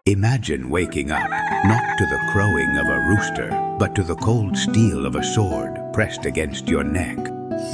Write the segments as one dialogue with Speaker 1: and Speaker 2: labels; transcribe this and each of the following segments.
Speaker 1: Imagine waking up, not to the crowing of a rooster, but to the cold steel of a sword pressed against your neck.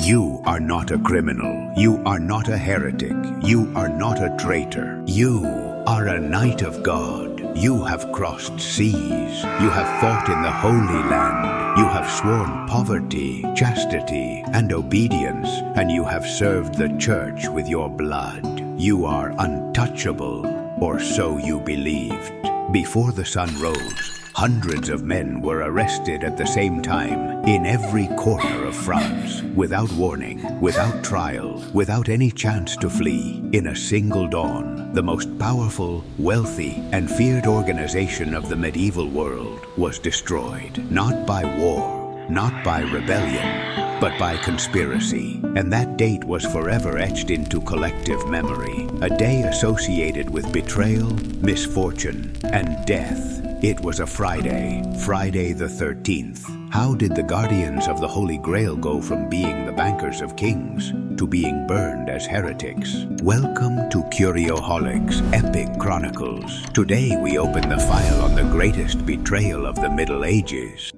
Speaker 1: You are not a criminal. You are not a heretic. You are not a traitor. You are a knight of God. You have crossed seas. You have fought in the Holy Land. You have sworn poverty, chastity, and obedience, and you have served the church with your blood. You are untouchable, or so you believed. Before the sun rose, hundreds of men were arrested at the same time in every corner of France, without warning, without trial, without any chance to flee. In a single dawn, the most powerful, wealthy, and feared organization of the medieval world was destroyed, not by war, not by rebellion, but by conspiracy. And that date was forever etched into collective memory, a day associated with betrayal, misfortune, and death. It was a Friday the 13th. How did the guardians of the Holy Grail go from being the bankers of kings to being burned as heretics? Welcome to Curioholics, Epic Chronicles. Today we open the file on the greatest betrayal of the Middle Ages.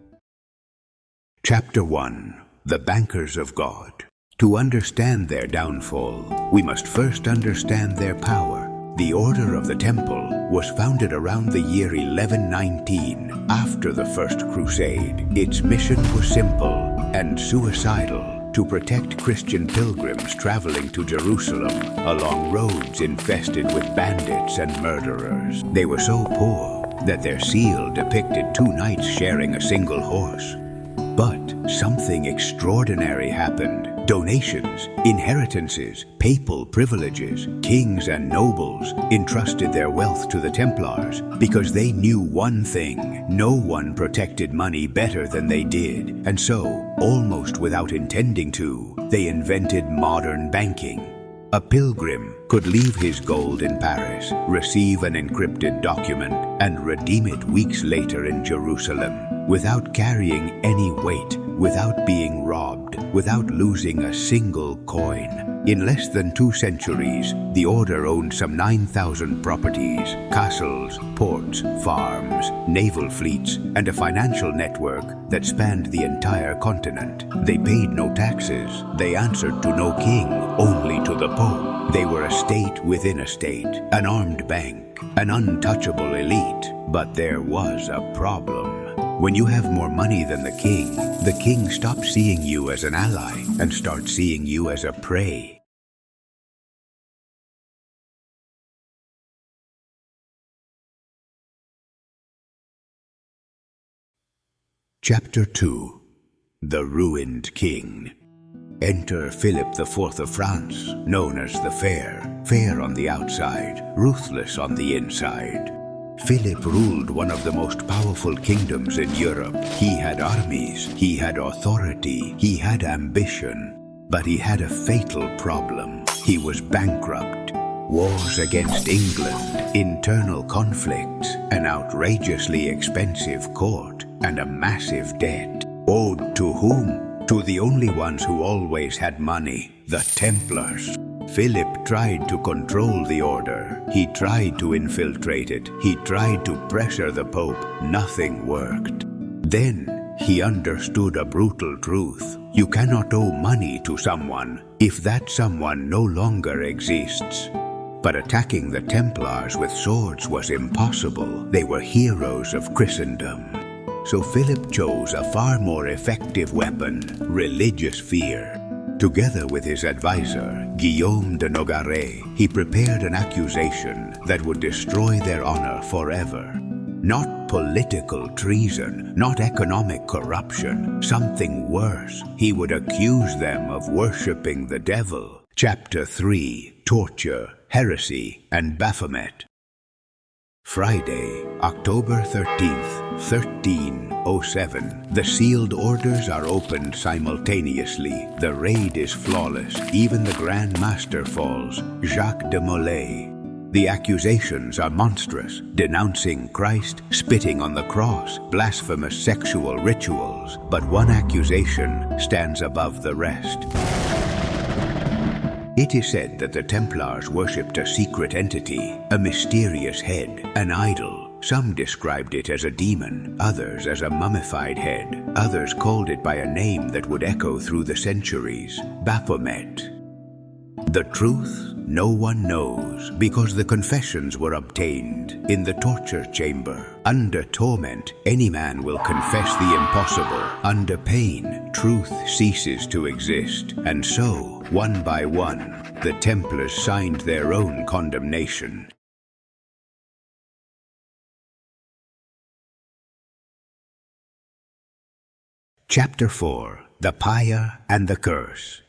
Speaker 1: Chapter 1. The Bankers of God. To understand their downfall, we must first understand their power. The Order of the Temple was founded around the year 1119, after the First Crusade. Its mission was simple and suicidal: to protect Christian pilgrims traveling to Jerusalem along roads infested with bandits and murderers. They were so poor that their seal depicted two knights sharing a single horse. But something extraordinary happened. Donations, inheritances, papal privileges, kings and nobles entrusted their wealth to the Templars because they knew one thing: no one protected money better than they did. And so, almost without intending to, they invented modern banking. A pilgrim could leave his gold in Paris, receive an encrypted document, and redeem it weeks later in Jerusalem, without carrying any weight, without being robbed, without losing a single coin. In less than 2 centuries, the order owned some 9,000 properties, castles, ports, farms, naval fleets, and a financial network that spanned the entire continent. They paid no taxes. They answered to no king, only to the Pope. They were a state within a state, an armed bank, an untouchable elite. But there was a problem. When you have more money than the king stops seeing you as an ally and starts seeing you as a prey. Chapter 2. The Ruined King. Enter Philip IV of France, known as the Fair. Fair on the outside, ruthless on the inside. Philip ruled one of the most powerful kingdoms in Europe. He had armies, he had authority, he had ambition. But he had a fatal problem. He was bankrupt. Wars against England, internal conflicts, an outrageously expensive court, and a massive debt. Owed to whom? To the only ones who always had money, the Templars. Philip tried to control the order. He tried to infiltrate it. He tried to pressure the Pope. Nothing worked. Then he understood a brutal truth. You cannot owe money to someone if that someone no longer exists. But attacking the Templars with swords was impossible. They were heroes of Christendom. So Philip chose a far more effective weapon: religious fear. Together with his advisor, Guillaume de Nogaret, he prepared an accusation that would destroy their honor forever. Not political treason, not economic corruption, something worse. He would accuse them of worshipping the devil. Chapter 3. Torture, Heresy, and Baphomet. Friday, October 13th, 1307. The sealed orders are opened simultaneously. The raid is flawless. Even the Grand Master falls, Jacques de Molay. The accusations are monstrous: denouncing Christ, spitting on the cross, blasphemous sexual rituals. But one accusation stands above the rest. It is said that the Templars worshipped a secret entity, a mysterious head, an idol. Some described it as a demon, others as a mummified head, others called it by a name that would echo through the centuries, Baphomet. The truth, no one knows, because the confessions were obtained in the torture chamber. Under torment, any man will confess the impossible. Under pain, truth ceases to exist. And so, one by one, the Templars signed their own condemnation. Chapter 4. The Pyre and the Curse.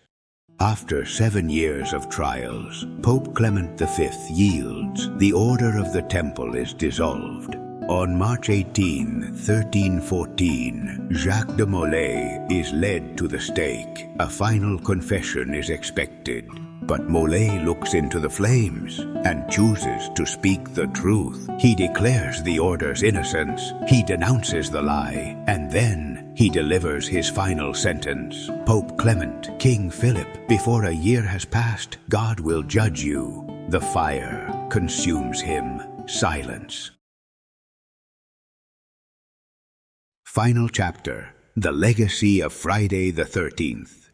Speaker 1: After 7 years of trials, Pope Clement V yields. The Order of the Temple is dissolved. On March 18, 1314, Jacques de Molay is led to the stake. A final confession is expected. But Molay looks into the flames and chooses to speak the truth. He declares the Order's innocence, he denounces the lie, and then he delivers his final sentence. Pope Clement, King Philip, before a year has passed, God will judge you. The fire consumes him. Silence. Final chapter. The Legacy of Friday the 13th.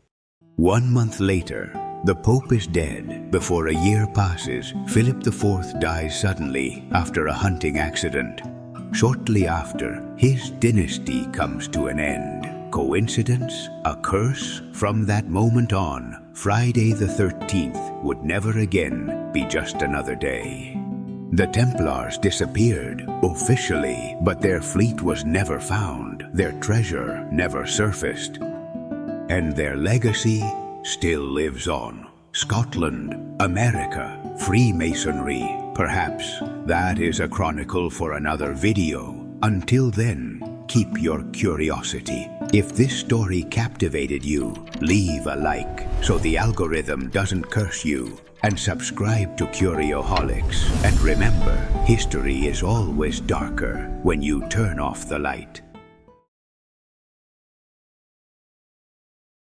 Speaker 1: 1 month later, the Pope is dead. Before a year passes, Philip IV dies suddenly after a hunting accident. Shortly after, his dynasty comes to an end. Coincidence? A curse? From that moment on, Friday the 13th would never again be just another day. The Templars disappeared, officially, but their fleet was never found. Their treasure never surfaced. And their legacy still lives on. Scotland, America, Freemasonry. Perhaps that is a chronicle for another video. Until then, keep your curiosity. If this story captivated you, leave a like so the algorithm doesn't curse you, and subscribe to Curioholics. And remember, history is always darker when you turn off the light.